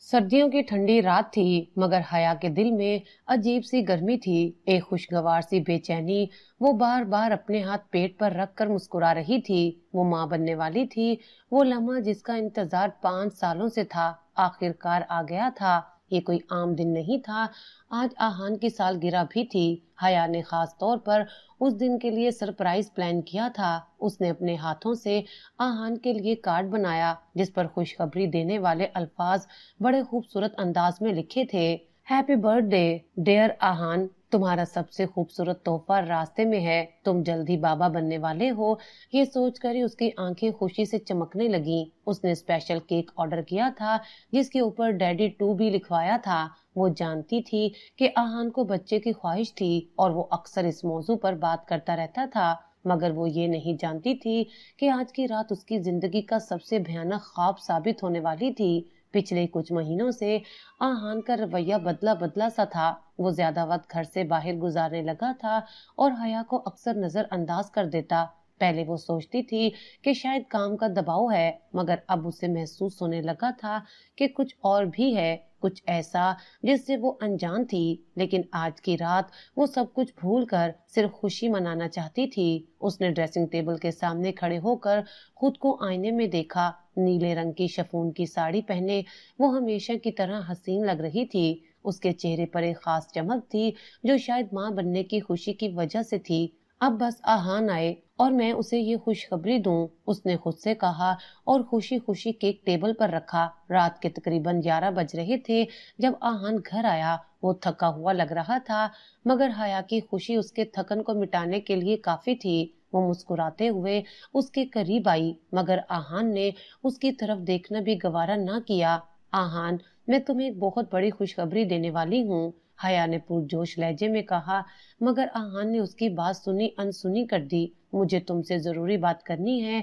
सर्दियों की ठंडी रात थी, मगर हया के दिल में अजीब सी गर्मी थी। एक खुशगवार सी बेचैनी। वो बार बार अपने हाथ पेट पर रख कर मुस्कुरा रही थी। वो माँ बनने वाली थी। वो लम्हा जिसका इंतजार 5 सालों से था, आखिरकार आ गया था। ये कोई आम दिन नहीं था। आज आहान की सालगिरह भी थी। हया ने खास तौर पर उस दिन के लिए सरप्राइज प्लान किया था। उसने अपने हाथों से आहान के लिए कार्ड बनाया, जिस पर खुशखबरी देने वाले अल्फाज बड़े खूबसूरत अंदाज में लिखे थे। हैप्पी बर्थडे डियर आहान, तुम्हारा सबसे खूबसूरत तोहफा रास्ते में है। तुम जल्दी बाबा बनने वाले हो। ये सोचकर ही उसकी आंखें खुशी से चमकने लगी। उसने स्पेशल केक ऑर्डर किया था, जिसके ऊपर डैडी टू भी लिखवाया था। वो जानती थी कि आहान को बच्चे की ख्वाहिश थी और वो अक्सर इस मौजू पर बात करता रहता था, मगर वो ये नहीं जानती थी कि आज की रात उसकी जिंदगी का सबसे भयानक ख्वाब साबित होने वाली थी। पिछले कुछ महीनों से आहान का रवैया बदला बदला सा था। वो ज्यादा वक्त घर से बाहर गुजारने लगा था और हया को अक्सर नजरअंदाज कर देता। पहले वो सोचती थी कि शायद काम का दबाव है, मगर अब उसे महसूस होने लगा था कि कुछ और भी है, कुछ ऐसा जिससे वो अनजान थी। लेकिन आज की रात वो सब कुछ भूल कर सिर्फ खुशी मनाना चाहती थी। उसने ड्रेसिंग टेबल के सामने खड़े होकर खुद को आईने में देखा। नीले रंग की शिफॉन की साड़ी पहने वो हमेशा की तरह हसीन लग रही थी। उसके चेहरे पर एक खास चमक थी, जो शायद माँ बनने की खुशी की वजह से थी। अब बस आहान आए और मैं उसे ये खुशखबरी दूं, उसने खुद से कहा और खुशी खुशी केक टेबल पर रखा। रात के तकरीबन 11 बज रहे थे जब आहान घर आया। वो थका हुआ लग रहा था, मगर हया की खुशी उसके थकन को मिटाने के लिए काफी थी। वो मुस्कुराते हुए उसके करीब आई, मगर आहान ने उसकी तरफ देखना भी गवारा न किया। आहान, मैं तुम्हें एक बहुत बड़ी खुशखबरी देने वाली हूँ, हया ने पुरजोश लहजे में कहा, मगर आहान ने उसकी बात सुनी अनसुनी कर दी। मुझे तुमसे जरूरी बात करनी है।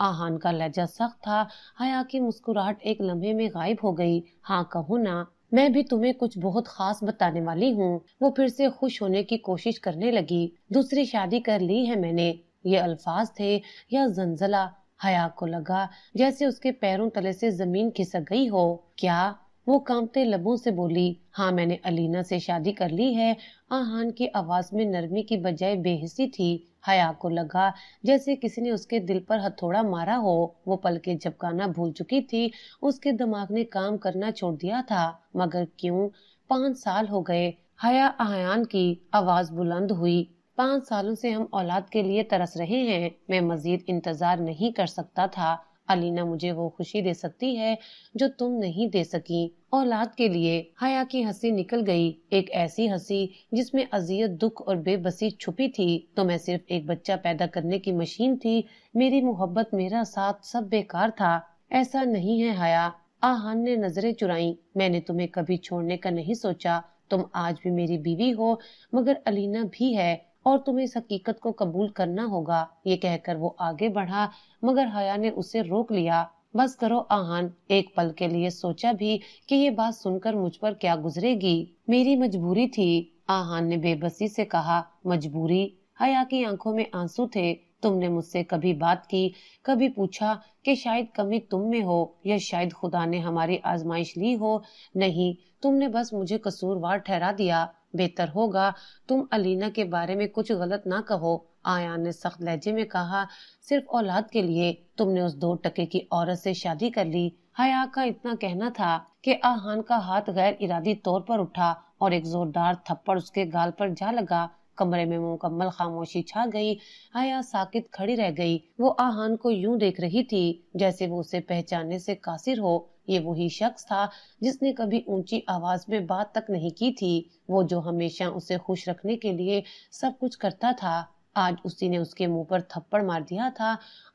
आहान का लहजा सख्त था। हया की मुस्कुराहट एक लम्हे में गायब हो गई। हाँ कहो ना, मैं भी तुम्हें कुछ बहुत खास बताने वाली हूँ। वो फिर से खुश होने की कोशिश करने लगी। दूसरी शादी कर ली है मैंने। ये अल्फाज थे या जंजला। हया को लगा जैसे उसके पैरों तले से जमीन खिसक गई हो। क्या? वो कांपते लबों से बोली, हाँ मैंने अलीना से शादी कर ली है। आहान की आवाज में नरमी की बजाय बेहिसी थी। हया को लगा जैसे किसी ने उसके दिल पर हथौड़ा मारा हो। वो पलकें झपकाना भूल चुकी थी। उसके दिमाग ने काम करना छोड़ दिया था। मगर क्यों? 5 साल हो गए। हया आयान की आवाज बुलंद हुई। 5 सालों से हम औलाद के लिए तरस रहे हैं। मैं मजीद इंतजार नहीं कर सकता था। अलीना मुझे वो खुशी दे सकती है जो तुम नहीं दे सकी। औलाद के लिए? हया की हंसी निकल गई, एक ऐसी हंसी जिसमें अजियत, दुख और बेबसी छुपी थी। तो मैं सिर्फ एक बच्चा पैदा करने की मशीन थी। मेरी मोहब्बत, मेरा साथ, सब बेकार था। ऐसा नहीं है हया। आहान ने नजरें चुराई। मैंने तुम्हें कभी छोड़ने का नहीं सोचा। तुम आज भी मेरी बीवी हो, मगर अलीना भी है और तुम्हें इस हकीकत को कबूल करना होगा। ये कहकर वो आगे बढ़ा, मगर हया ने उसे रोक लिया। बस करो आहान, एक पल के लिए सोचा भी कि ये बात सुनकर मुझ पर क्या गुजरेगी। मेरी मजबूरी थी, आहान ने बेबसी से कहा। मजबूरी? हया की आंखों में आंसू थे। तुमने मुझसे कभी बात की, कभी पूछा कि शायद कमी तुम में हो या शायद खुदा ने हमारी आजमाइश ली हो? नहीं, तुमने बस मुझे कसूरवार ठहरा दिया। बेहतर होगा तुम अलीना के बारे में कुछ गलत ना कहो, आयान ने सख्त लहजे में कहा। सिर्फ औलाद के लिए तुमने उस 2 टके की औरत से शादी कर ली। हया का इतना कहना था कि आहान का हाथ गैर इरादी तौर पर उठा और एक जोरदार थप्पड़ उसके गाल पर जा लगा। कमरे में मुकम्मल खामोशी छा गई। हया साकित खड़ी रह गई। वो आहान को यूं देख रही थी जैसे वो उसे पहचानने से कासिर हो। ये वही शख्स था जिसने कभी ऊंची आवाज में बात तक नहीं की थी। वो जो हमेशा उसे खुश रखने के लिए सब कुछ करता था। आज उसी ने उसके मुंह पर थप्पड़ मार दिया था।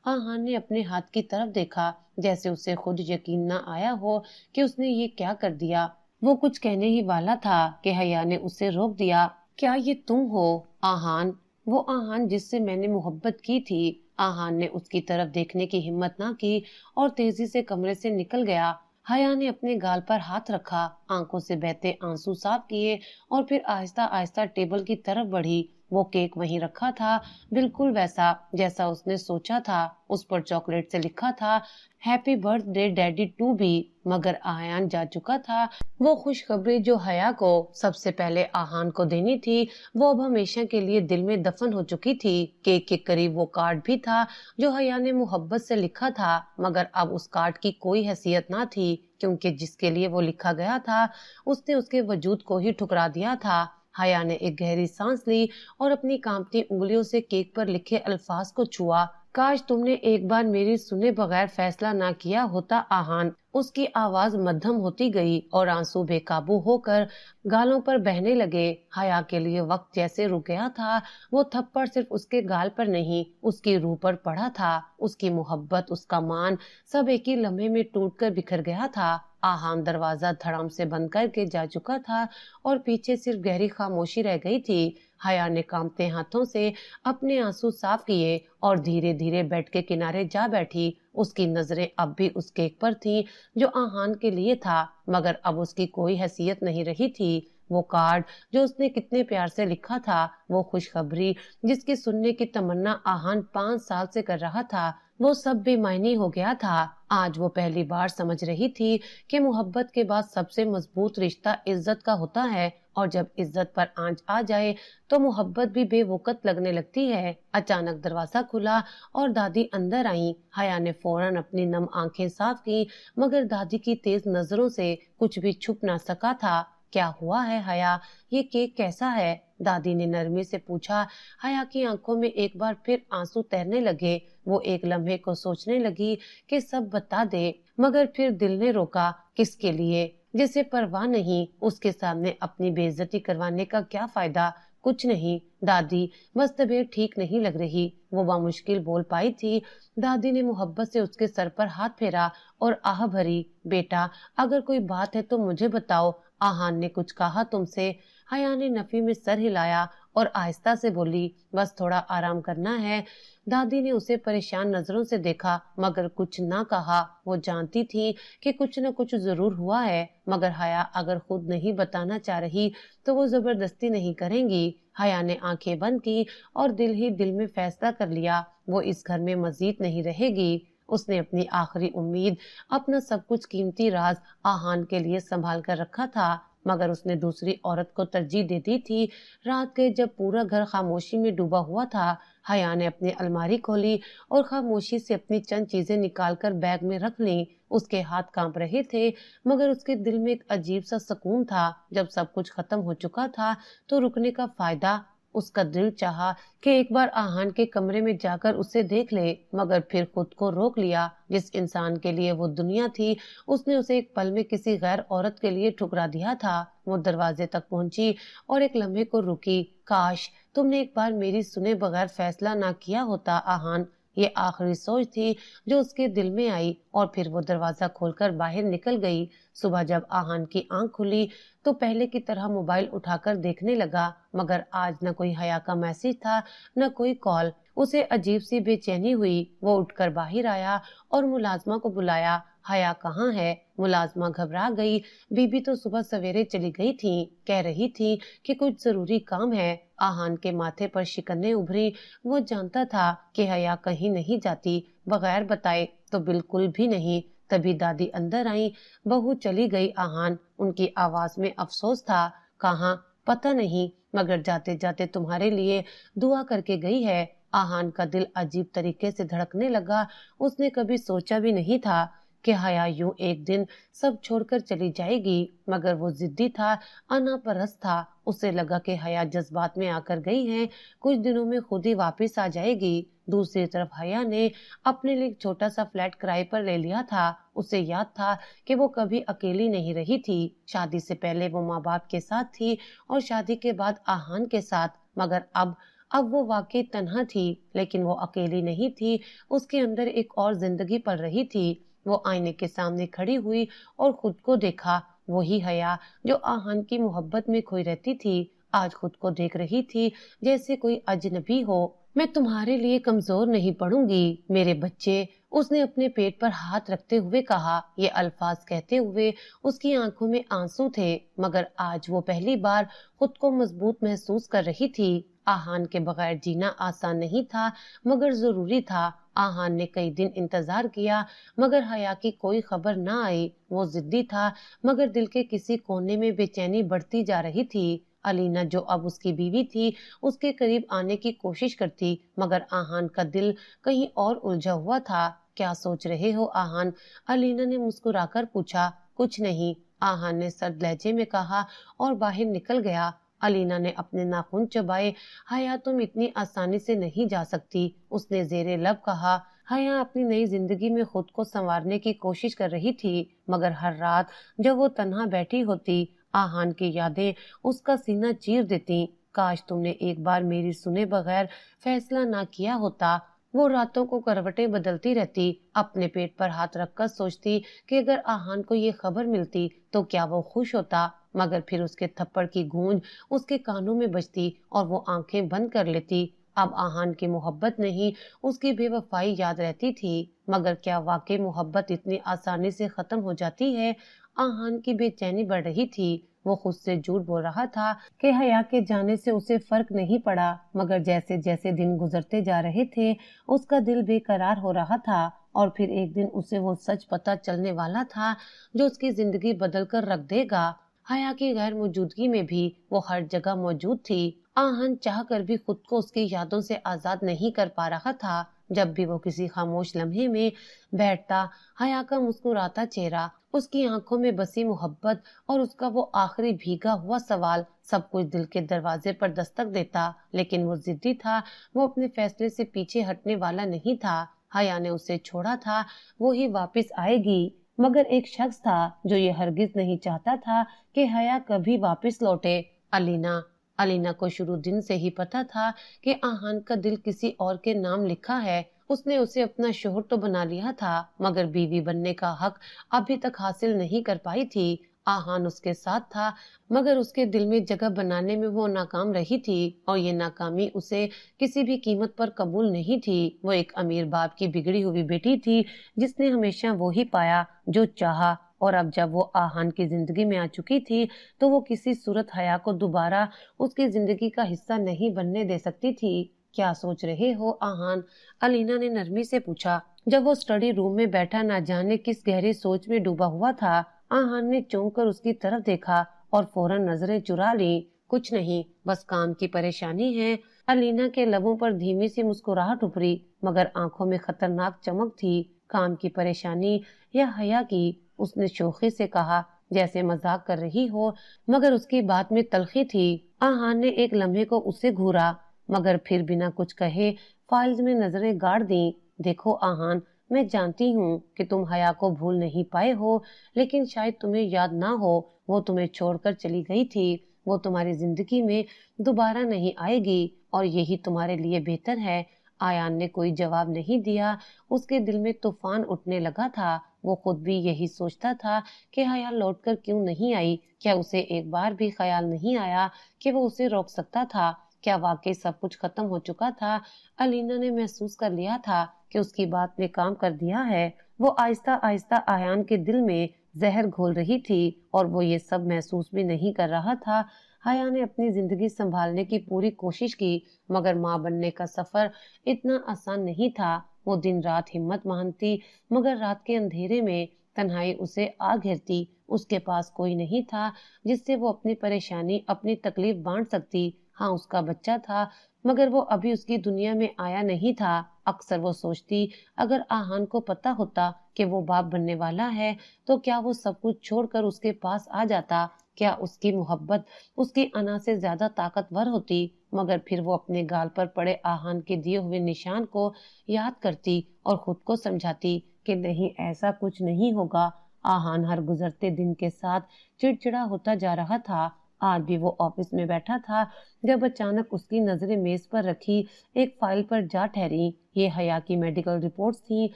आहान ने अपने हाथ की तरफ देखा, जैसे उसे खुद यकीन न आया हो कि उसने ये क्या कर दिया। वो कुछ कहने ही वाला था कि हया ने उसे रोक दिया। क्या ये तुम हो आहान? वो आहान जिससे मैंने मोहब्बत की थी। आहान ने उसकी तरफ देखने की हिम्मत ना की और तेजी से कमरे से निकल गया। हया ने अपने गाल पर हाथ रखा, आंखों से बहते आंसू साफ किए और फिर आहिस्ता आहिस्ता टेबल की तरफ बढ़ी। वो केक वहीं रखा था, बिल्कुल वैसा जैसा उसने सोचा था। उस पर चॉकलेट से लिखा था हैप्पी बर्थडे डैडी टू भी, मगर आयान जा चुका था। वो खुशखबरी जो हया को सबसे पहले आहान को देनी थी, वो अब हमेशा के लिए दिल में दफन हो चुकी थी। केक के करीब वो कार्ड भी था जो हया ने मोहब्बत से लिखा था, मगर अब उस कार्ड की कोई हैसियत ना थी, क्योंकि जिसके लिए वो लिखा गया था उसने उसके वजूद को ही ठुकरा दिया था। हया ने एक गहरी सांस ली और अपनी कांपती उंगलियों से केक पर लिखे अल्फाज को छुआ। काश तुमने एक बार मेरी सुने बगैर फैसला ना किया होता आहान। उसकी आवाज मध्यम होती गई और आंसू बेकाबू होकर गालों पर बहने लगे। हया के लिए वक्त जैसे रुक गया था। वो थप्पड़ सिर्फ उसके गाल पर नहीं, उसकी रूह पर पड़ा था। उसकी मोहब्बत, उसका मान, सब एक ही लम्हे में टूटकर बिखर गया था। आहान दरवाजा धड़ाम से बंद करके जा चुका था और पीछे सिर्फ गहरी खामोशी रह गई थी। हया ने कांपते हाथों से अपने आंसू साफ किए और धीरे धीरे बेड के किनारे जा बैठी। उसकी नजरें अब भी उस केक पर थीं जो आहान के लिए था, मगर अब उसकी कोई हैसियत नहीं रही थी। वो कार्ड जो उसने कितने प्यार से लिखा था, वो खुशखबरी जिसकी सुनने की तमन्ना आहान 5 साल से कर रहा था, वो सब बेमायनी हो गया था। आज वो पहली बार समझ रही थी कि मोहब्बत के बाद सबसे मजबूत रिश्ता इज्जत का होता है, और जब इज्जत पर आंच आ जाए तो मोहब्बत भी बेवकत लगने लगती है। अचानक दरवाजा खुला और दादी अंदर आई। हया ने फौरन अपनी नम आंखें साफ की, मगर दादी की तेज नजरों से कुछ भी छुप ना सका था। क्या हुआ है हया? ये केक कैसा है? दादी ने नरमी से पूछा। हया की आंखों में एक बार फिर आंसू तैरने लगे। वो एक लम्हे को सोचने लगी कि सब बता दे, मगर फिर दिल ने रोका। किसके लिए? जिसे परवाह नहीं, उसके सामने अपनी बेइज्जती करवाने का क्या फायदा? कुछ नहीं दादी, बस तबीयत ठीक नहीं लग रही, वो बामुश्किल बोल पाई थी। दादी ने मोहब्बत से उसके सर पर हाथ फेरा और आह भरी। बेटा, अगर कोई बात है तो मुझे बताओ। आहान ने कुछ कहा तुमसे? हया ने नफी में सर हिलाया और आहिस्ता से बोली, बस थोड़ा आराम करना है। दादी ने उसे परेशान नजरों से देखा, मगर कुछ ना कहा। वो जानती थी कि कुछ न कुछ जरूर हुआ है, मगर हया अगर खुद नहीं बताना चाह रही तो वो जबरदस्ती नहीं करेंगी। हया ने आंखें बंद की और दिल ही दिल में फैसला कर लिया, वो इस घर में मजीद नहीं रहेगी। उसने अपनी आखिरी उम्मीद, अपना सब कुछ कीमती राज आहान के लिए संभाल कर रखा था, मगर उसने दूसरी औरत को तरजीह दे दी थी। रात के जब पूरा घर खामोशी में डूबा हुआ था, हया ने अपनी अलमारी खोली और खामोशी से अपनी चंद चीजें निकालकर बैग में रख लीं। उसके हाथ कांप रहे थे, मगर उसके दिल में एक अजीब सा सुकून था। जब सब कुछ खत्म हो चुका था तो रुकने का फायदा? उसका दिल चाहा कि एक बार आहान के कमरे में जाकर उसे देख ले, मगर फिर खुद को रोक लिया। जिस इंसान के लिए वो दुनिया थी, उसने उसे एक पल में किसी गैर औरत के लिए ठुकरा दिया था। वो दरवाजे तक पहुंची और एक लम्हे को रुकी। काश तुमने एक बार मेरी सुने बगैर फैसला ना किया होता आहान। ये आखिरी सोच थी जो उसके दिल में आई, और फिर वो दरवाजा खोलकर बाहर निकल गई। सुबह जब आहान की आंख खुली तो पहले की तरह मोबाइल उठाकर देखने लगा, मगर आज न कोई हया का मैसेज था, न कोई कॉल। उसे अजीब सी बेचैनी हुई। वो उठकर बाहर आया और मुलाजमा को बुलाया। हया कहाँ है? मुलाजमा घबरा गई। बीबी तो सुबह सवेरे चली गई थी, कह रही थी कि कुछ जरूरी काम है। आहान के माथे पर शिकने उभरी। वो जानता था कि हया कहीं नहीं जाती, बगैर बताए तो बिल्कुल भी नहीं। तभी दादी अंदर आई। बहू चली गई आहान, उनकी आवाज में अफसोस था। कहाँ? पता नहीं, मगर जाते जाते तुम्हारे लिए दुआ करके गई है। आहान का दिल अजीब तरीके से धड़कने लगा। उसने कभी सोचा भी नहीं था कि हया यूं एक दिन सब छोड़कर चली जाएगी, मगर वो जिद्दी था, अनापरस्त था। उसे लगा कि हया जज्बात में आकर गई है, कुछ दिनों में खुद ही वापस आ जाएगी। दूसरी तरफ हया ने अपने लिए एक छोटा सा फ्लैट किराए पर ले लिया था। उसे याद था कि वो कभी अकेली नहीं रही थी। शादी से पहले वो माँ बाप के साथ थी और शादी के बाद आहान के साथ, मगर अब वो वाकई तन्हा थी, लेकिन वो अकेली नहीं थी। उसके अंदर एक और जिंदगी पल रही थी। वो आईने के सामने खड़ी हुई और खुद को देखा। वही हया जो आहान की मोहब्बत में खोई रहती थी, आज खुद को देख रही थी जैसे कोई अजनबी हो। मैं तुम्हारे लिए कमजोर नहीं पड़ूंगी मेरे बच्चे, उसने अपने पेट पर हाथ रखते हुए कहा। ये अल्फाज कहते हुए उसकी आंखों में आंसू थे, मगर आज वो पहली बार खुद को मजबूत महसूस कर रही थी। आहान के बगैर जीना आसान नहीं था मगर जरूरी था। आहान ने कई दिन इंतजार किया मगर हया की कोई खबर ना आई। वो जिद्दी था मगर दिल के किसी कोने में बेचैनी बढ़ती जा रही थी। अलीना जो अब उसकी बीवी थी उसके करीब आने की कोशिश करती मगर आहान का दिल कहीं और उलझा हुआ था। क्या सोच रहे हो आहान? अलीना ने मुस्कुराकर पूछा। कुछ नहीं, आहान ने सर्द लहजे में कहा और बाहर निकल गया। अलीना ने अपने नाखून चबाए। हया तुम इतनी आसानी से नहीं जा सकती, उसने जेरे लब कहा। हया अपनी नई जिंदगी में खुद को संवारने की कोशिश कर रही थी मगर हर रात जब वो तन्हा बैठी होती आहान की यादें उसका सीना चीर देती। काश तुमने एक बार मेरी सुने बगैर फैसला ना किया होता। वो रातों को करवटें बदलती रहती, अपने पेट पर हाथ रखकर सोचती कि अगर आहान को ये खबर मिलती तो क्या वो खुश होता। मगर फिर उसके थप्पड़ की गूंज उसके कानों में बजती और वो आंखें बंद कर लेती। अब आहान की मोहब्बत नहीं, उसकी बेवफाई याद रहती थी। मगर क्या वाकई मोहब्बत इतनी आसानी से खत्म हो जाती है? आहान की बेचैनी बढ़ रही थी। वो खुद से झूठ बोल रहा था कि हया के जाने से उसे फर्क नहीं पड़ा मगर जैसे जैसे दिन गुजरते जा रहे थे उसका दिल बेकरार हो रहा था। और फिर एक दिन उसे वो सच पता चलने वाला था जो उसकी जिंदगी बदल कर रख देगा। हया की गैर मौजूदगी में भी वो हर जगह मौजूद थी। आहान चाह कर भी खुद को उसकी यादों से आजाद नहीं कर पा रहा था। जब भी वो किसी खामोश लम्हे में बैठता हया का मुस्कुराता चेहरा, उसकी आंखों में बसी मोहब्बत और उसका वो आखिरी भीगा हुआ सवाल सब कुछ दिल के दरवाजे पर दस्तक देता। लेकिन वो जिद्दी था, वो अपने फैसले से पीछे हटने वाला नहीं था। हया ने उसे छोड़ा था, वो ही वापस आएगी। मगर एक शख्स था जो ये हरगिज नहीं चाहता था कि हया कभी वापस लौटे। अलीना। अलीना को शुरू दिन से ही पता था कि आहान का दिल किसी और के नाम लिखा है। उसने उसे अपना शोहर तो बना लिया था मगर बीवी बनने का हक अभी तक हासिल नहीं कर पाई थी। आहान उसके साथ था मगर उसके दिल में जगह बनाने में वो नाकाम रही थी और ये नाकामी उसे किसी भी कीमत पर कबूल नहीं थी। वो एक अमीर बाप की बिगड़ी हुई बेटी थी जिसने हमेशा वो ही पाया जो चाहा। और अब जब वो आहान की जिंदगी में आ चुकी थी तो वो किसी सूरत हया को दोबारा उसकी जिंदगी का हिस्सा नहीं बनने दे सकती थी। क्या सोच रहे हो आहान? अलीना ने नरमी से पूछा। जब वो स्टडी रूम में बैठा ना जाने किस गहरी सोच में डूबा हुआ था, आहान ने चौंक कर उसकी तरफ देखा और फौरन नजरें चुरा ली। कुछ नहीं, बस काम की परेशानी है। अलीना के लबों पर धीमी सी मुस्कुराहट उभरी मगर आंखों में खतरनाक चमक थी। काम की परेशानी या हया की? उसने शोखी से कहा जैसे मजाक कर रही हो मगर उसकी बात में तलखी थी। आहान ने एक लम्हे को उसे घूरा मगर फिर बिना कुछ कहे फाइल्स में नजरें गाड़ दी। देखो आहान, मैं जानती हूँ कि तुम हया को भूल नहीं पाए हो लेकिन शायद तुम्हें याद ना हो, वो तुम्हें छोड़कर चली गई थी। वो तुम्हारी जिंदगी में दोबारा नहीं आएगी और यही तुम्हारे लिए बेहतर है। आयान ने कोई जवाब नहीं दिया। उसके दिल में तूफान उठने लगा था। वो खुद भी यही सोचता था कि हया लौटकर क्यों नहीं आई। क्या उसे एक बार भी ख्याल नहीं आया कि वो उसे रोक सकता था? क्या वाकई सब कुछ खत्म हो चुका था? अलीना ने महसूस कर लिया था कि उसकी बात ने काम कर दिया है। वो आहिस्ता आहिस्ता आयान के दिल में जहर घोल रही थी और वो ये सब महसूस भी नहीं कर रहा था। हया ने अपनी जिंदगी संभालने की पूरी कोशिश की मगर माँ बनने का सफर इतना आसान नहीं था। वो दिन रात हिम्मत बांधती मगर रात के अंधेरे में तन्हाई उसे आ घेरती। उसके पास कोई नहीं था जिससे वो अपनी परेशानी अपनी तकलीफ बांट सकती। हाँ, उसका बच्चा था मगर वो अभी उसकी दुनिया में आया नहीं था। अक्सर वो सोचती अगर आहान को पता होता कि वो बाप बनने वाला है तो क्या वो सब कुछ छोड़कर उसके पास आ जाता? क्या उसकी मोहब्बत उसकी अना से ज्यादा ताकतवर होती? मगर फिर वो अपने गाल पर पड़े आहान के दिए हुए निशान को याद करती और खुद को समझाती कि नहीं, ऐसा कुछ नहीं होगा। आहान हर गुजरते दिन के साथ चिड़चिड़ा होता जा रहा था। आज भी वो ऑफिस में बैठा था जब अचानक उसकी नजरें मेज पर रखी एक फाइल पर जा ठहरी। ये हया की मेडिकल रिपोर्ट्स थी,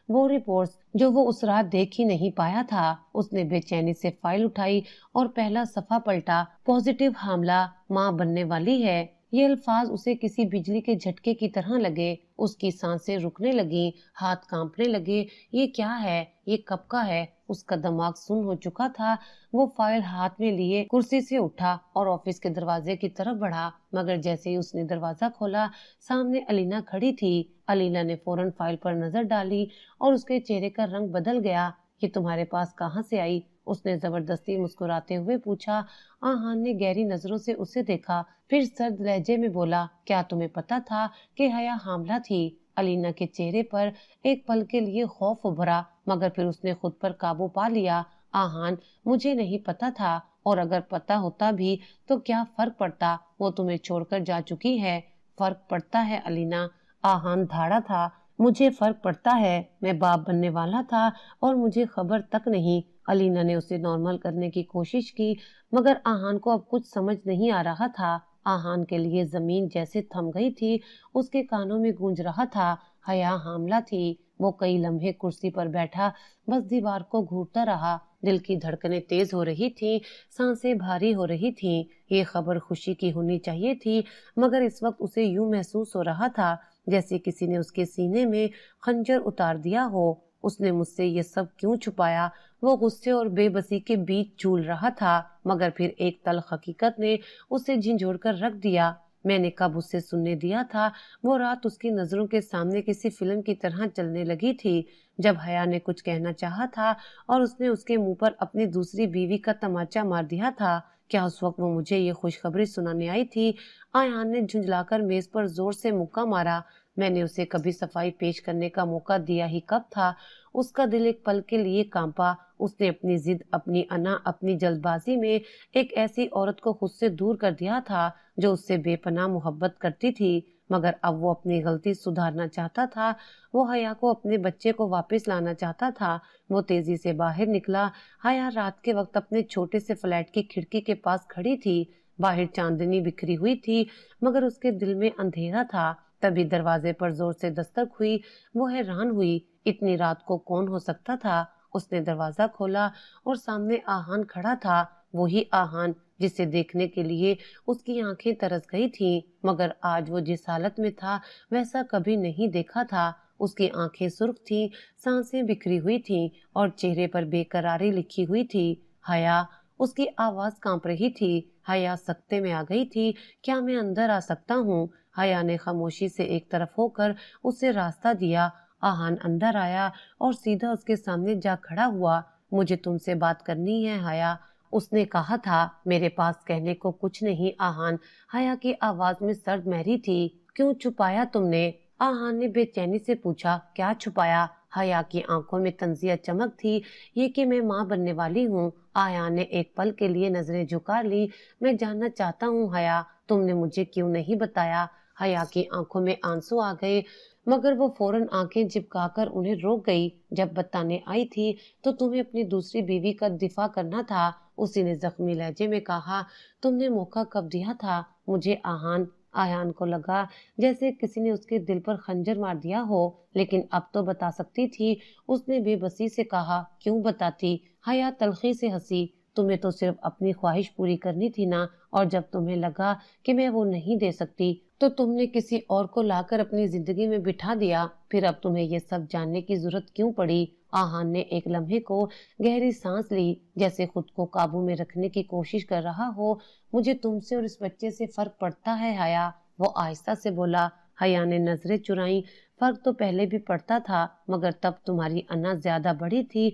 वो रिपोर्ट्स जो वो उस रात देख ही नहीं पाया था। उसने बेचैनी से फाइल उठाई और पहला सफा पलटा। पॉजिटिव हामला, माँ बनने वाली है। ये अल्फाज उसे किसी बिजली के झटके की तरह लगे। उसकी सांसें रुकने लगी, हाथ कांपने लगे। ये क्या है? ये कब का है? اس کا دماغ سن ہو چکا تھا۔ وہ فائل ہاتھ میں لیے کرسی سے اٹھا اور آفس کے دروازے کی طرف بڑھا، مگر جیسے ہی اس نے دروازہ کھولا سامنے الینا کھڑی تھی۔ الینا نے فوراً فائل پر نظر ڈالی اور اس کے چہرے کا رنگ بدل گیا۔ یہ تمہارے پاس کہاں سے آئی؟ اس نے زبردستی مسکراتے ہوئے پوچھا۔ آہان نے گہری نظروں سے اسے دیکھا، پھر سرد لہجے میں بولا، کیا تمہیں پتا تھا کہ حیا حاملہ تھی؟ الینا کے چہرے پر ایک پل کے لیے خوف ابھرا، مگر پھر اس نے خود پر قابو پا لیا۔ آہان، مجھے نہیں پتا تھا، اور اگر پتا ہوتا بھی تو کیا فرق پڑتا؟ وہ تمہیں چھوڑ کر جا چکی ہے۔ فرق پڑتا ہے الینا، آہان دھاڑا تھا۔ مجھے فرق پڑتا ہے، میں باپ بننے والا تھا اور مجھے خبر تک نہیں۔ الینا نے اسے نارمل کرنے کی کوشش کی، مگر آہان کو اب کچھ سمجھ نہیں آ رہا تھا۔ آہان کے لیے زمین جیسے تھم گئی تھی، اس کے کانوں میں گونج رہا تھا، حیا حاملہ تھی۔ وہ کئی لمحے کرسی پر بیٹھا بس دیوار کو گھورتا رہا، دل کی دھڑکنیں تیز ہو رہی تھیں، سانسیں بھاری ہو رہی تھیں۔ یہ خبر خوشی کی ہونی چاہیے تھی، مگر اس وقت اسے یوں محسوس ہو رہا تھا جیسے کسی نے اس کے سینے میں خنجر اتار دیا ہو۔ اس نے مجھ سے یہ سب کیوں چھپایا؟ وہ غصے اور بے بسی کے بیچ جھول رہا تھا، مگر پھر ایک تلخ حقیقت نے اسے جھنجھوڑ کر رکھ دیا۔ میں نے کب اسے سننے دیا تھا؟ وہ رات اس کی نظروں کے سامنے کسی فلم کی طرح چلنے لگی تھی، جب حیا نے کچھ کہنا چاہا تھا اور اس نے اس کے منہ پر اپنی دوسری بیوی کا تماچا مار دیا تھا۔ کیا اس وقت وہ مجھے یہ خوشخبری سنانے آئی تھی؟ آیان نے جھنجلا کر میز پر زور سے مکہ مارا۔ میں نے اسے کبھی صفائی پیش کرنے کا موقع دیا ہی کب تھا؟ اس کا دل ایک پل کے لیے کانپا۔ اس نے اپنی ضد، اپنی انا، اپنی جلد بازی میں ایک ایسی عورت کو خود سے دور کر دیا تھا جو اس سے بے پناہ محبت کرتی تھی، مگر اب وہ اپنی غلطی سدھارنا چاہتا تھا۔ وہ حیا کو، اپنے بچے کو واپس لانا چاہتا تھا۔ وہ تیزی سے باہر نکلا۔ حیا رات کے وقت اپنے چھوٹے سے فلیٹ کی کھڑکی کے پاس کھڑی تھی۔ باہر چاندنی بکھری ہوئی تھی، مگر اس کے دل میں اندھیرا تھا۔ تبھی دروازے پر زور سے دستک ہوئی۔ وہ حیران ہوئی، اتنی رات کو کون ہو سکتا تھا؟ اس نے دروازہ کھولا اور سامنے آہان کھڑا تھا، وہی آہان جسے دیکھنے کے لیے اس کی آنکھیں ترس گئی تھیں، مگر آج وہ جس حالت میں تھا ویسا کبھی نہیں دیکھا تھا۔ اس کی آنکھیں سرخ تھیں، سانسیں بکھری ہوئی تھیں اور چہرے پر بے قراری لکھی ہوئی تھی۔ حیا! اس کی آواز کانپ رہی تھی۔ حیا سکتے میں آ گئی تھی۔ کیا میں اندر آ سکتا ہوں؟ حیا نے خاموشی سے ایک طرف ہو کر اسے راستہ دیا۔ آہان اندر آیا اور سیدھا اس کے سامنے جا کھڑا ہوا۔ مجھے تم سے بات کرنی ہے حیا، اس نے کہا تھا۔ میرے پاس کہنے کو کچھ نہیں آہان، حیا کی آواز میں سرد مہری تھی۔ کیوں چھپایا تم نے؟ آہان نے بے چینی سے پوچھا۔ کیا چھپایا؟ حیا کی آنکھوں میں طنزیہ چمک تھی۔ یہ کہ میں ماں بننے والی ہوں۔ آہان نے ایک پل کے لیے نظریں جھکا لی۔ میں جاننا چاہتا ہوں حیا، تم نے مجھے کیوں نہیں بتایا؟ حیا کی آنکھوں میں آنسو آ گئے، مگر وہ فوراً آنکھیں چپکا کر انہیں روک گئی۔ جب بتانے آئی تھی تو تمہیں اپنی دوسری بیوی کا دفاع کرنا تھا، اسی نے زخمی لہجے میں کہا۔ تم نے موقع کب دیا تھا مجھے آہان؟ آہان کو لگا جیسے کسی نے اس کے دل پر خنجر مار دیا ہو، لیکن اب تو بتا سکتی تھی۔ اس نے بے بسی سے کہا۔ کیوں بتاتی؟ حیا تلخی سے ہنسی۔ تمہیں تو صرف اپنی خواہش پوری کرنی تھی نا، اور جب تمہیں لگا کہ میں وہ نہیں دے سکتی تو تم نے کسی اور کو لا کر اپنی زندگی میں بٹھا دیا۔ پھر اب تمہیں یہ سب جاننے کی ضرورت کیوں پڑی؟ آہان نے ایک لمحے کو گہری سانس لی، جیسے خود کو قابو میں رکھنے کی کوشش کر رہا ہو۔ مجھے تم سے اور اس بچے سے فرق پڑتا ہے حیا، وہ آہستہ سے بولا۔ حیا نے نظریں چرائیں۔ فرق تو پہلے بھی پڑتا تھا، مگر تب تمہاری انا زیادہ بڑی تھی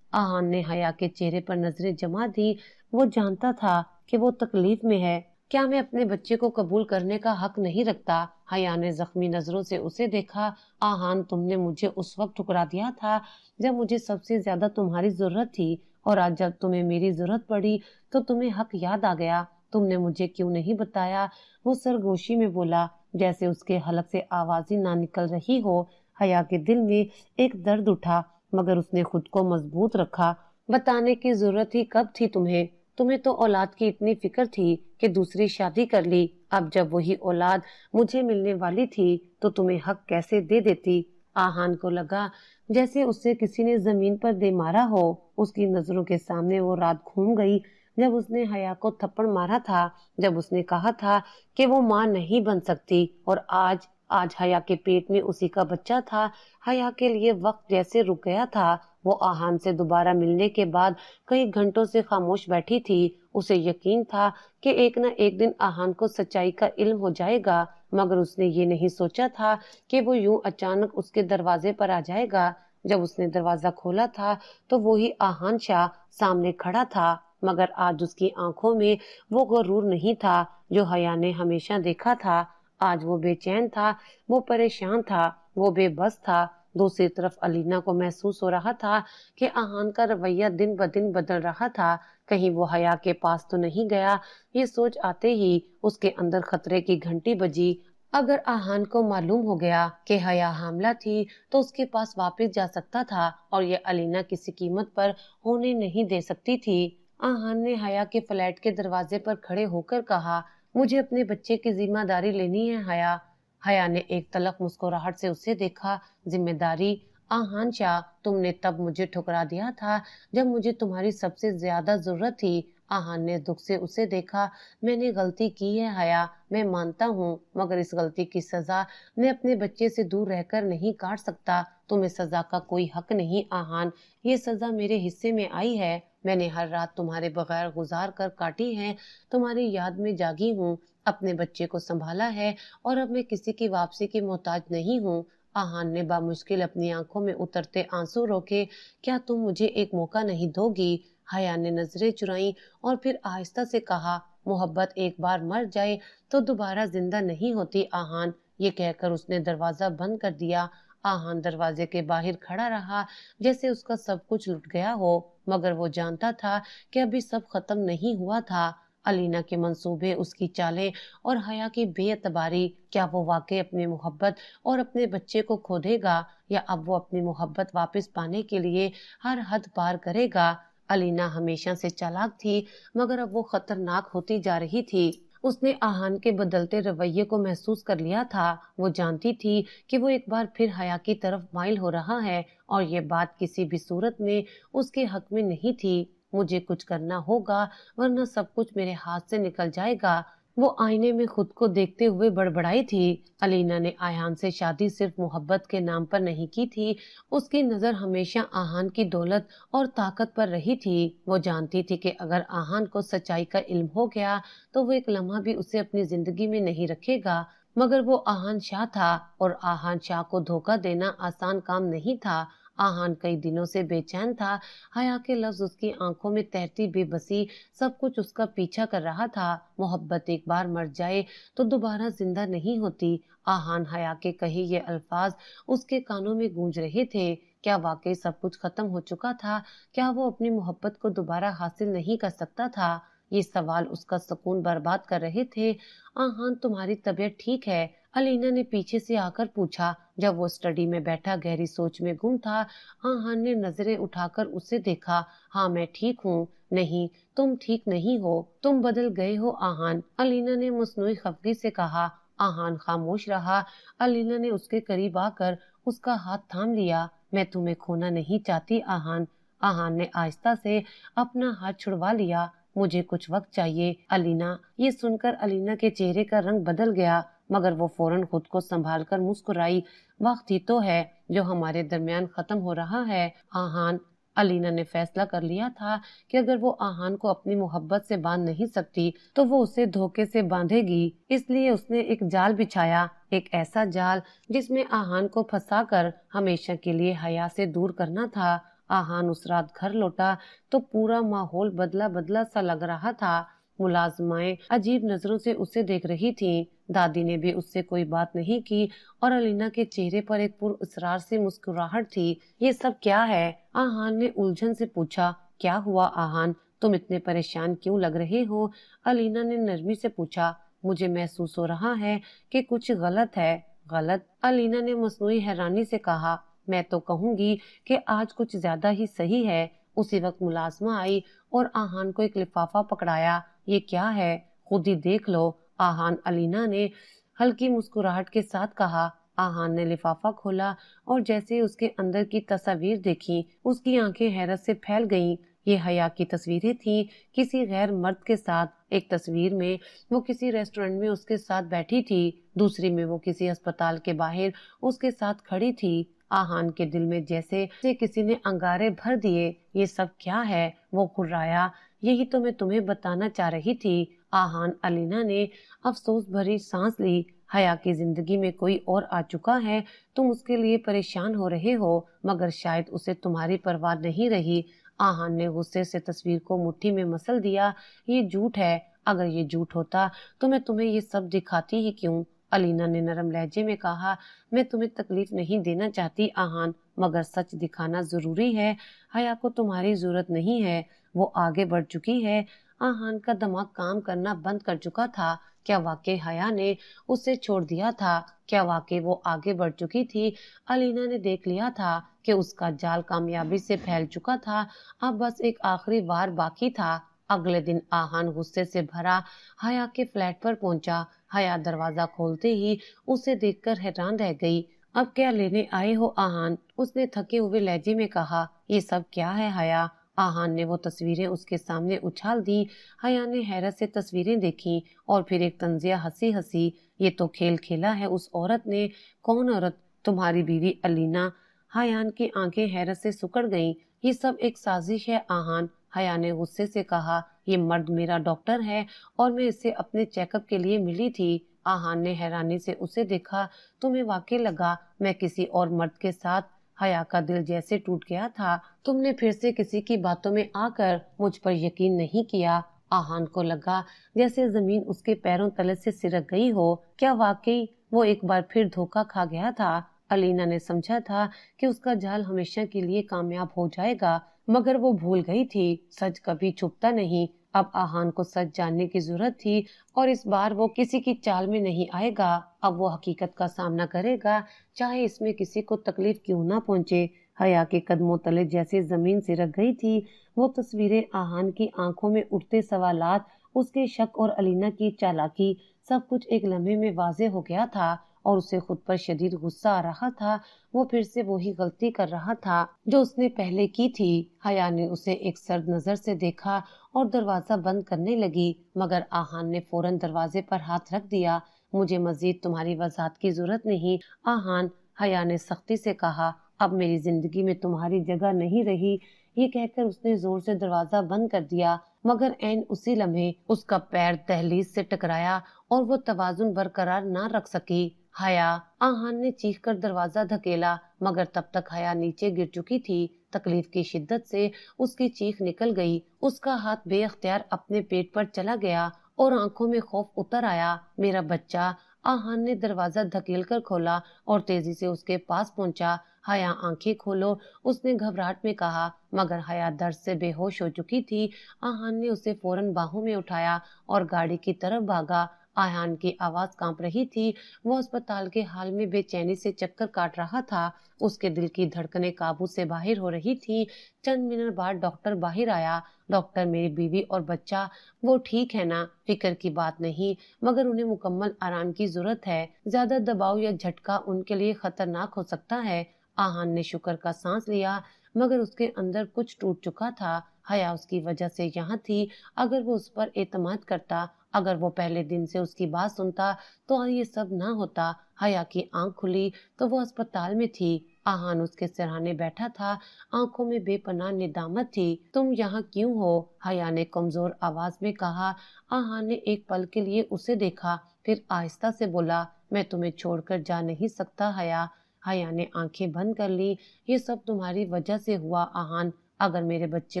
آہان نے حیا کے چہرے پر نظریں جما دی۔ وہ جانتا تھا کہ وہ تکلیف میں ہے۔ کیا میں اپنے بچے کو قبول کرنے کا حق نہیں رکھتا؟ حیا نے زخمی نظروں سے اسے دیکھا۔ آہان، تم نے مجھے اس وقت ٹھکرا دیا تھا جب مجھے سب سے زیادہ تمہاری ضرورت تھی، اور آج جب تمہیں میری ضرورت پڑی تو تمہیں حق یاد آ گیا۔ تم نے مجھے کیوں نہیں بتایا؟ وہ سرگوشی میں بولا، جیسے اس کے حلق سے آواز ہی نہ نکل رہی ہو۔ حیا کے دل میں ایک درد اٹھا، مگر اس نے خود کو مضبوط رکھا۔ بتانے کی ضرورت ہی کب تھی تمہیں تو اولاد کی اتنی فکر تھی کہ دوسری شادی کر لی۔ اب جب وہی اولاد مجھے ملنے والی تھی تو تمہیں حق کیسے دے دیتی؟ آہان کو لگا جیسے اسے کسی نے زمین پر دے مارا ہو۔ اس کی نظروں کے سامنے وہ رات گھوم گئی جب اس نے حیا کو تھپڑ مارا تھا، جب اس نے کہا تھا کہ وہ ماں نہیں بن سکتی، اور آج حیا کے پیٹ میں اسی کا بچہ تھا۔ حیا کے لیے وقت جیسے رک گیا تھا۔ وہ आहान से दोबारा मिलने के बाद कई घंटों से खामोश बैठी थी। उसे यकीन था कि एक न एक दिन आहान को सच्चाई का इल्म हो जाएगा, मगर उसने ये नहीं सोचा था कि वो यूं अचानक उसके दरवाजे पर आ जाएगा। जब उसने दरवाजा खोला था तो वही आहान शाह सामने खड़ा था, मगर आज उसकी आंखों में वो गुरूर नहीं था जो हया ने हमेशा देखा था। आज वो बेचैन था, वो परेशान था, वो बेबस था। दूसरी तरफ अलीना को महसूस हो रहा था कि आहान का रवैया दिन ब दिन बदल रहा था। कहीं वो हया के पास तो नहीं गया। ये सोच आते ही उसके अंदर खतरे की घंटी बजी। अगर आहान को मालूम हो गया कि हया हामला थी तो उसके पास वापस जा सकता था और ये अलीना किसी कीमत पर होने नहीं दे सकती थी। आहान ने हया के फ्लैट के दरवाजे पर खड़े होकर कहा, मुझे अपने बच्चे की जिम्मेदारी लेनी है हया। हया ने एक तलख मुस्कुराहट से उसे देखा। जिम्मेदारी? आहान शाह, तुमने तब मुझे ठुकरा दिया था जब मुझे तुम्हारी सबसे ज्यादा जरूरत थी। आहान ने दुख से उसे देखा। मैंने गलती की है हया, मैं मानता हूँ, मगर इस गलती की सजा मैं अपने बच्चे से दूर रहकर नहीं काट सकता। तुम्हें सजा का कोई हक नहीं आहान, ये सजा मेरे हिस्से में आई है। मैंने हर रात तुम्हारे बगैर गुजार कर काटी है, तुम्हारी याद में जागी हूँ, अपने बच्चे को संभाला है और अब मैं किसी की वापसी की मोहताज नहीं हूँ। आहान ने बामुश्किल अपनी आंखों में उतरते आंसू रोके। क्या तुम मुझे एक मौका नहीं दोगी? हया ने नजरें चुराई और फिर आहिस्ता से कहा, मोहब्बत एक बार मर जाए तो दोबारा जिंदा नहीं होती आहान। ये कहकर उसने दरवाजा बंद कर दिया। आहान दरवाजे के बाहर खड़ा रहा जैसे उसका सब कुछ लुट गया हो, मगर वो जानता था कि अभी सब खत्म नहीं हुआ था। अलीना के मंसूबे, उसकी चालें और हया की बेअतबारी, क्या वो वाकई अपनी मोहब्बत और अपने बच्चे को खो देगा, या अब वो अपनी मोहब्बत वापस पाने के लिए हर हद पार करेगा? अलीना हमेशा से चालाक थी, मगर अब वो खतरनाक होती जा रही थी। उसने आहान के बदलते रवैये को महसूस कर लिया था। वो जानती थी कि वो एक बार फिर हया की तरफ माइल हो रहा है और ये बात किसी भी सूरत में उसके हक में नहीं थी। मुझे कुछ करना होगा वरना सब कुछ मेरे हाथ से निकल जाएगा, वो आईने में खुद को देखते हुए बड़बड़ाई थी। अलीना ने आहान से शादी सिर्फ मोहब्बत के नाम पर नहीं की थी। उसकी नजर हमेशा आहान की दौलत और ताकत पर रही थी। वो जानती थी कि अगर आहान को सच्चाई का इल्म हो गया तो वो एक लम्हा भी उसे अपनी जिंदगी में नहीं रखेगा। मगर वो आहान शाह था और आहान शाह को धोखा देना आसान काम नहीं था। आहान कई दिनों से बेचैन था। हया के लफ्ज उसकी आंखों में तैरती बेबसी, सब कुछ उसका पीछा कर रहा था। मोहब्बत एक बार मर जाए तो दोबारा जिंदा नहीं होती। आहान हया के कहे ये अल्फाज उसके कानों में गूंज रहे थे। क्या वाकई सब कुछ खत्म हो चुका था? क्या वो अपनी मोहब्बत को दोबारा हासिल नहीं कर सकता था? ये सवाल उसका सुकून बर्बाद कर रहे थे। आहान, तुम्हारी तबीयत ठीक है? अलीना ने पीछे से आकर पूछा। जब वो स्टडी में बैठा गहरी सोच में गुम था, आहान ने नजरें उठाकर उसे देखा। हाँ, मैं ठीक हूँ। नहीं, तुम ठीक नहीं हो, तुम बदल गए हो आहान, अलीना ने मसनूई खफगी से कहा। आहान खामोश रहा। अलीना ने उसके करीब आकर उसका हाथ थाम लिया। मैं तुम्हें खोना नहीं चाहती आहान। आहान ने आहिस्ता से अपना हाथ छुड़वा लिया। मुझे कुछ वक्त चाहिए अलीना। ये सुनकर अलीना के चेहरे का रंग बदल गया, मगर वो फौरन खुद को संभाल कर मुस्कुराई। वक्त ही तो है जो हमारे दरमियान खत्म हो रहा है आहान। अलीना ने फैसला कर लिया था कि अगर वो आहान को अपनी मोहब्बत से बांध नहीं सकती तो वो उसे धोखे से बांधेगी। इसलिए उसने एक जाल बिछाया, एक ऐसा जाल जिसमें आहान को फंसाकर हमेशा के लिए हया से दूर करना था। आहान उस रात घर लौटा तो पूरा माहौल बदला बदला सा लग रहा था। मुलाजमाएं अजीब नजरों से उसे देख रही थीं। दादी ने भी उससे कोई बात नहीं की और अलीना के चेहरे पर एक पुरअसरार सी मुस्कुराहट थी। ये सब क्या है? आहान ने उलझन से पूछा। क्या हुआ आहान, तुम इतने परेशान क्यों लग रहे हो? अलीना ने नरमी से पूछा। मुझे महसूस हो रहा है कि कुछ गलत है। गलत? अलीना ने मसनूई हैरानी से कहा। मैं तो कहूंगी कि आज कुछ ज्यादा ही सही है। उसी वक्त मुलाजमा आई और आहान को एक लिफाफा पकड़ाया। ये क्या है? खुद ही देख लो आहान, अलीना ने हल्की मुस्कुराहट के साथ कहा। आहान ने लिफाफा खोला और जैसे ही उसके अंदर की तस्वीर देखी, उसकी आंखें हैरत से फैल गईं। ये हया की तस्वीरें थीं, किसी गैर मर्द के साथ। एक तस्वीर में वो किसी रेस्टोरेंट में उसके साथ बैठी थी, दूसरी में वो किसी अस्पताल के बाहर उसके साथ खड़ी थी। आहान के दिल में जैसे किसी ने अंगारे भर दिए। ये सब क्या है? वो घुर्राया। यही तो मैं तुम्हें बताना चाह रही थी। आहान अलीना ने अफसोस भरी सांस ली। हया की जिंदगी में कोई और आ चुका है। तुम उसके लिए परेशान हो रहे हो, मगर शायद उसे तुम्हारी परवाह नहीं रही। आहान ने गुस्से से तस्वीर को मुट्ठी में मसल दिया। ये झूठ है। अगर ये झूठ होता तो मैं तुम्हें ये सब दिखाती ही क्यों? अलीना ने नरम लहजे में कहा। मैं तुम्हें तकलीफ नहीं देना चाहती आहान, मगर सच दिखाना जरूरी है। हया को तुम्हारी जरूरत नहीं है। वो आगे बढ़ चुकी है। आहान का दिमाग काम करना बंद कर चुका था। क्या वाकई हया ने उसे छोड़ दिया था? क्या वाकई वो आगे बढ़ चुकी थी? अलीना ने देख लिया था कि उसका जाल कामयाबी से फैल चुका था। अब बस एक आखिरी वार बाकी था। अगले दिन आहान गुस्से से भरा हया के फ्लैट पर पहुंचा। हया दरवाजा खोलते ही उसे देखकर हैरान रह गई। अब क्या लेने आए हो आहान? उसने थके हुए लहजे में कहा। ये सब क्या है हया? आहान ने वो तस्वीरें उसके सामने उछाल दी। हया ने हैरत से तस्वीरें देखी और फिर एक तंजिया हंसी हंसी। ये तो खेल खेला है उस औरत ने। कौन औरत? तुम्हारी बीवी अलीना। हयान की आंखें हैरत से सिकुड़ गईं। ये सब एक साजिश है आहान, हया ने गुस्से से कहा। ये मर्द मेरा डॉक्टर है और मैं इससे अपने चेकअप के लिए मिली थी। आहान ने हैरानी से उसे देखा। तुम्हें वाकई लगा मैं किसी और मर्द के साथ? हया का दिल जैसे टूट गया था। तुमने फिर से किसी की बातों में आकर मुझ पर यकीन नहीं किया। आहान को लगा जैसे जमीन उसके पैरों तले से सिरक गई हो। क्या वाकई वो एक बार फिर धोखा खा गया था? अलीना ने समझा था कि उसका जाल हमेशा के लिए कामयाब हो जाएगा, मगर वो भूल गई थी सच कभी छुपता नहीं। अब आहान को सच जानने की जरूरत थी और इस बार वो किसी की चाल में नहीं आएगा। अब वो हकीकत का सामना करेगा, चाहे इसमें किसी को तकलीफ क्यों ना पहुंचे। हया के कदमों तले जैसे जमीन सिरक गई थी। वो तस्वीरें, आहान की आंखों में उठते सवालात, उसके शक और अलीना की चालाकी, सब कुछ एक लम्हे में वाजे हो गया था और उसे खुद पर शदीद गुस्सा आ रहा था। वो फिर से वही गलती कर रहा था जो उसने पहले की थी। हया ने उसे एक सर्द नजर से देखा और दरवाजा बंद करने लगी, मगर आहान ने फौरन दरवाजे पर हाथ रख दिया। मुझे मजीद तुम्हारी वजाहत की जरूरत नहीं आहान, हया ने सख्ती से कहा। अब मेरी जिंदगी में तुम्हारी जगह नहीं रही। ये कहकर उसने जोर से दरवाजा बंद कर दिया, मगर ऐन उसी लम्हे उसका पैर दहलीज से टकराया और वो तवाजुन बरकरार न रख सकी। हया! आहान ने चीख कर दरवाजा धकेला, मगर तब तक हया नीचे गिर चुकी थी। तकलीफ की शिद्दत से उसकी चीख निकल गई। उसका हाथ बेअख्तियार अपने पेट पर चला गया और आंखों में खौफ उतर आया। मेरा बच्चा! आहान ने दरवाजा धकेल कर खोला और तेजी से उसके पास पहुंचा। हया, आंखें खोलो, उसने घबराहट में कहा, मगर हया दर्द से बेहोश हो चुकी थी। आहान ने उसे फौरन बाहों में उठाया और गाड़ी की तरफ भागा। आहान की आवाज कांप रही थी। वो अस्पताल के हाल में बेचैनी से चक्कर काट रहा था। उसके दिल की धड़कनें काबू से बाहर हो रही थी। चंद मिनट बाद डॉक्टर बाहर आया। डॉक्टर, मेरी बीवी और बच्चा वो ठीक है ना? फिक्र की बात नहीं, मगर उन्हें मुकम्मल आराम की जरूरत है। ज्यादा दबाव या झटका उनके लिए खतरनाक हो सकता है। आहान ने शुक्र का सांस लिया, मगर उसके अंदर कुछ टूट चुका था। हया उसकी वजह से यहाँ थी। अगर वो उस पर एतमाद करता, अगर वो पहले दिन से उसकी बात सुनता, तो ये सब ना होता। हया की आंख खुली तो वो अस्पताल में थी। आहान उसके सिरहाने बैठा था। आंखों में बेपनाह निदामत थी। तुम यहाँ क्यों हो? हया ने कमजोर आवाज में कहा। आहान ने एक पल के लिए उसे देखा, फिर आहिस्ता से बोला, मैं तुम्हें छोड़कर जा नहीं सकता हया। हया ने आंखें बंद कर ली। ये सब तुम्हारी वजह से हुआ आहान। अगर मेरे बच्चे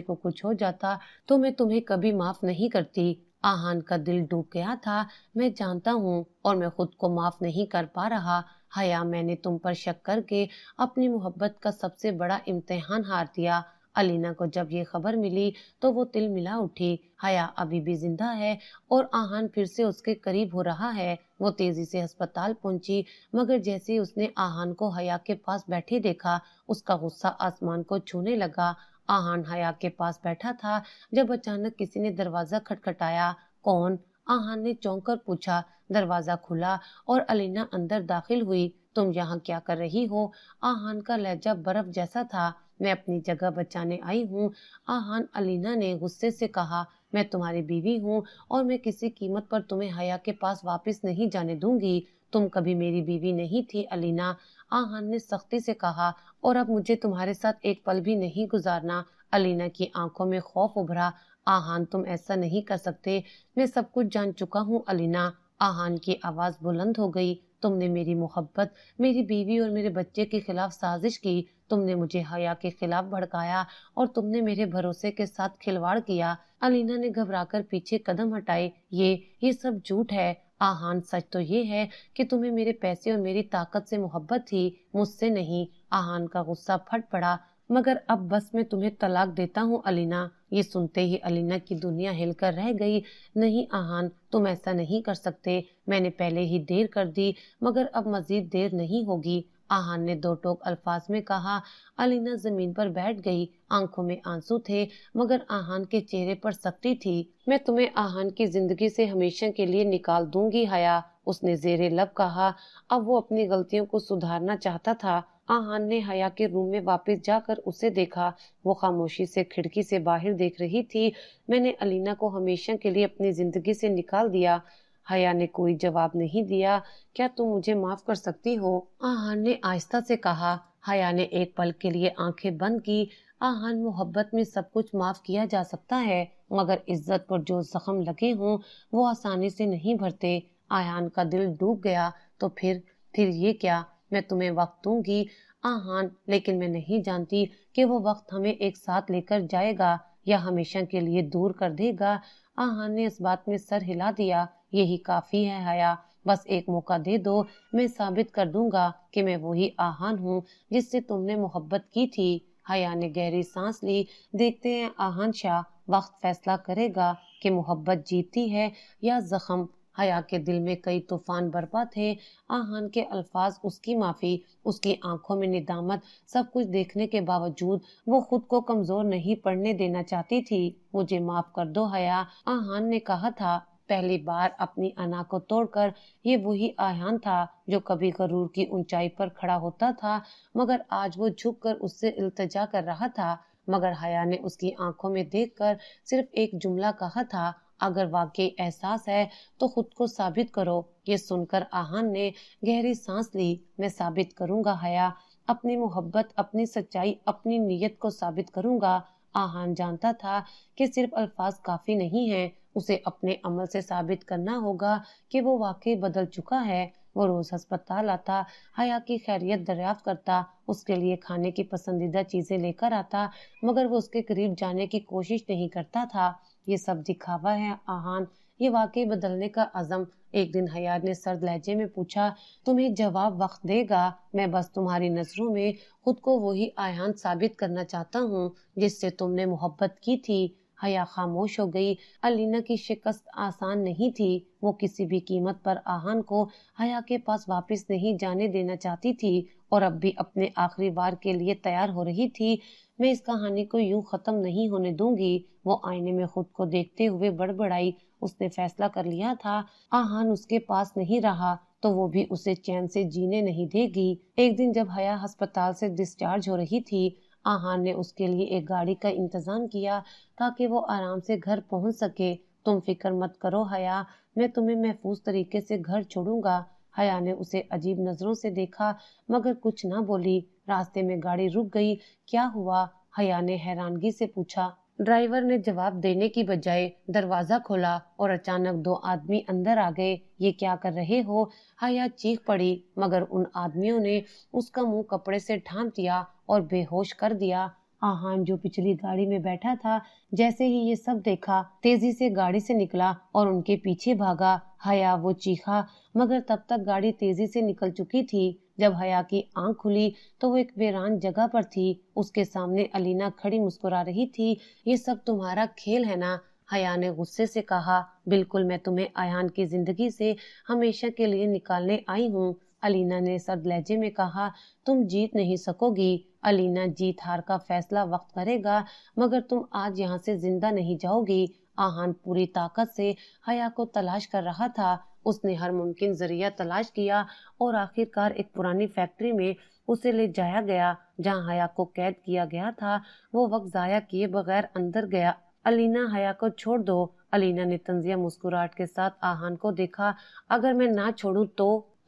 को कुछ हो जाता तो मैं तुम्हें कभी माफ नहीं करती। आहान का दिल डूब गया था। मैं जानता हूँ और मैं खुद को माफ नहीं कर पा रहा। हया, मैंने तुम पर शक करके अपनी मोहब्बत का सबसे बड़ा इम्तिहान हार दिया। अलीना को जब ये खबर मिली तो वो तिल मिला उठी। हया अभी भी जिंदा है और आहान फिर से उसके करीब हो रहा है। वो तेजी से अस्पताल पहुंची, मगर जैसे ही उसने आहान को हया के पास बैठे देखा, उसका गुस्सा आसमान को छूने लगा। आहान हया के पास बैठा था जब अचानक किसी ने दरवाजा खटखटाया। कौन? आहान ने चौंक कर पूछा। दरवाजा खुला और अलीना अंदर दाखिल हुई। तुम यहाँ क्या कर रही हो? आहान का लहजा बर्फ जैसा था। मैं अपनी जगह बचाने आई हूँ आहान, अलीना ने गुस्से से कहा। मैं तुम्हारी बीवी हूँ और मैं किसी कीमत पर तुम्हें हया के पास वापस नहीं जाने दूंगी। तुम कभी मेरी बीवी नहीं थी अलीना। आहान ने सख्ती से कहा। और अब मुझे तुम्हारे साथ एक पल भी नहीं गुजारना। अलीना की आंखों में खौफ उभरा। आहान, तुम ऐसा नहीं कर सकते। मैं सब कुछ जान चुका हूँ अलीना। आहान की आवाज बुलंद हो गई। तुमने मेरी मोहब्बत, मेरी बीवी और मेरे बच्चे के खिलाफ साजिश की। तुमने मुझे हया के खिलाफ भड़काया और तुमने मेरे भरोसे के साथ खिलवाड़ किया। अलीना ने घबराकर पीछे कदम हटाए। ये सब झूठ है आहान। सच तो ये है कि तुम्हें मेरे पैसे और मेरी ताकत से मोहब्बत थी, मुझसे नहीं। आहान का गुस्सा फट पड़ा। मगर अब बस मैं तुम्हें तलाक देता हूँ अलीना। ये सुनते ही अलीना की दुनिया हिलकर रह गई। नहीं आहान, तुम ऐसा नहीं कर सकते। मैंने पहले ही देर कर दी, मगर अब मजीद देर नहीं होगी। आहान ने दो टोक अल्फाज में कहा। अलीना जमीन पर बैठ गई। आंखों में आंसू थे, मगर आहान के चेहरे पर सख्ती थी। मैं तुम्हें आहान की जिंदगी से हमेशा के लिए निकाल दूंगी हया, उसने जेरे लब कहा। अब वो अपनी गलतियों को सुधारना चाहता था। आहान ने हया के रूम में वापस जाकर उसे देखा। वो खामोशी से खिड़की से बाहर देख रही थी। मैंने अलीना को हमेशा के लिए अपनी जिंदगी से निकाल दिया। हया ने कोई जवाब नहीं दिया। क्या तुम मुझे माफ कर सकती हो? आहान ने आहिस्ता से कहा। हया ने एक पल के लिए आंखें बंद की। आहान, मोहब्बत में सब कुछ माफ किया जा सकता है, मगर इज्जत पर जो जख्म लगे हों वो आसानी से नहीं भरते। आहान का दिल डूब गया। तो फिर ये क्या? मैं तुम्हें वक्त दूंगी आहान, लेकिन मैं नहीं जानती कि वो वक्त हमें एक साथ लेकर जाएगा या हमेशा के लिए दूर कर देगा। आहान ने इस बात में सर हिला दिया। यही काफी है हया, बस एक मौका दे दो। मैं साबित कर दूंगा कि मैं वही आहान हूँ जिससे तुमने मोहब्बत की थी। हया ने गहरी सांस ली। देखते हैं आहान शाह, वक्त फैसला करेगा कि मोहब्बत जीतती है या जख्म। हया के दिल में कई तूफान बरपा थे। आहान के अल्फाज, उसकी माफी, उसकी आंखों में निदामत, सब कुछ देखने के बावजूद वो खुद को कमजोर नहीं पड़ने देना चाहती थी। मुझे माफ कर दो हया, आहान ने कहा था। पहली बार अपनी अना को तोड़कर ये वही आहान था जो कभी गरूर की ऊंचाई पर खड़ा होता था, मगर आज वो झुककर उससे इल्तिजा कर रहा था। मगर हया ने उसकी आंखों में देखकर सिर्फ एक जुमला कहा था, अगर वाकई एहसास है तो खुद को साबित करो। ये सुनकर आहान ने गहरी सांस ली। मैं साबित करूंगा हया, अपनी मोहब्बत, अपनी सच्चाई, अपनी नीयत को साबित करूंगा। आहान जानता था कि सिर्फ अल्फाज काफी नहीं हैं, उसे अपने अमल से साबित करना होगा कि वो वाकई बदल चुका है। वो रोज अस्पताल आता, हया की खैरियत दरियाफ्त करता, उसके लिए खाने की पसंदीदा चीजें लेकर आता, मगर वो उसके करीब जाने की कोशिश नहीं करता था। ये सब दिखावा है आहान, ये वाकई बदलने का अज़म? एक दिन हया ने सर्द लहजे में पूछा। तुम्हें जवाब वक्त देगा। मैं बस तुम्हारी नजरों में खुद को वही आहान साबित करना चाहता हूँ जिससे तुमने मोहब्बत की थी। हया खामोश हो गई। अलीना की शिकस्त आसान नहीं थी। वो किसी भी कीमत पर आहान को हया के पास वापस नहीं जाने देना चाहती थी और अब भी अपने आखिरी बार के लिए तैयार हो रही थी। मैं इस कहानी को यूं खत्म नहीं होने दूंगी। वो आईने में खुद को देखते हुए बड़बड़ाई। उसने फैसला कर लिया था, आहान उसके पास नहीं रहा तो वो भी उसे चैन से जीने नहीं देगी। एक दिन जब हया अस्पताल से डिस्चार्ज हो रही थी, आहान ने उसके लिए एक गाड़ी का इंतजाम किया ताकि वो आराम से घर पहुंच सके। तुम फिक्र मत करो हया, मैं तुम्हें महफूज तरीके से घर छोड़ूंगा। हया ने उसे अजीब नजरों से देखा, मगर कुछ ना बोली। रास्ते में गाड़ी रुक गई। क्या हुआ? हया ने हैरानगी से पूछा। ड्राइवर ने जवाब देने की बजाय दरवाजा खोला और अचानक दो आदमी अंदर आ गए। ये क्या कर रहे हो? हया चीख पड़ी, मगर उन आदमियों ने उसका मुंह कपड़े से ढांप दिया और बेहोश कर दिया। आहान, जो पिछली गाड़ी में बैठा था, जैसे ही ये सब देखा, तेजी से गाड़ी से निकला और उनके पीछे भागा। हया, वो चीखा, मगर तब तक गाड़ी तेजी से निकल चुकी थी। जब हया की आंख खुली तो वो एक वीरान जगह पर थी। उसके सामने अलीना खड़ी मुस्कुरा रही थी। ये सब तुम्हारा खेल है ना? हया ने गुस्से से कहा। बिल्कुल, मैं तुम्हें आयान की जिंदगी से हमेशा के लिए निकालने आई हूँ। अलीना ने सर्द लहजे में कहा। तुम जीत नहीं सकोगी अलीना, जीत हार का फैसला वक्त करेगा, मगर तुम आज यहाँ से जिंदा नहीं जाओगी। आहान पूरी ताकत से हया को तलाश कर रहा था। उसने हर मुमकिन जरिया तलाश किया और आखिरकार एक पुरानी फैक्ट्री में उसे ले जाया गया जहाँ हया को कैद किया गया था। वो वक्त जाया किए बगैर अंदर गया। अलीना, हया को छोड़ दो। अलीना ने तंजिया मुस्कुराहट के साथ आहान को देखा। अगर मैं ना छोड़ूं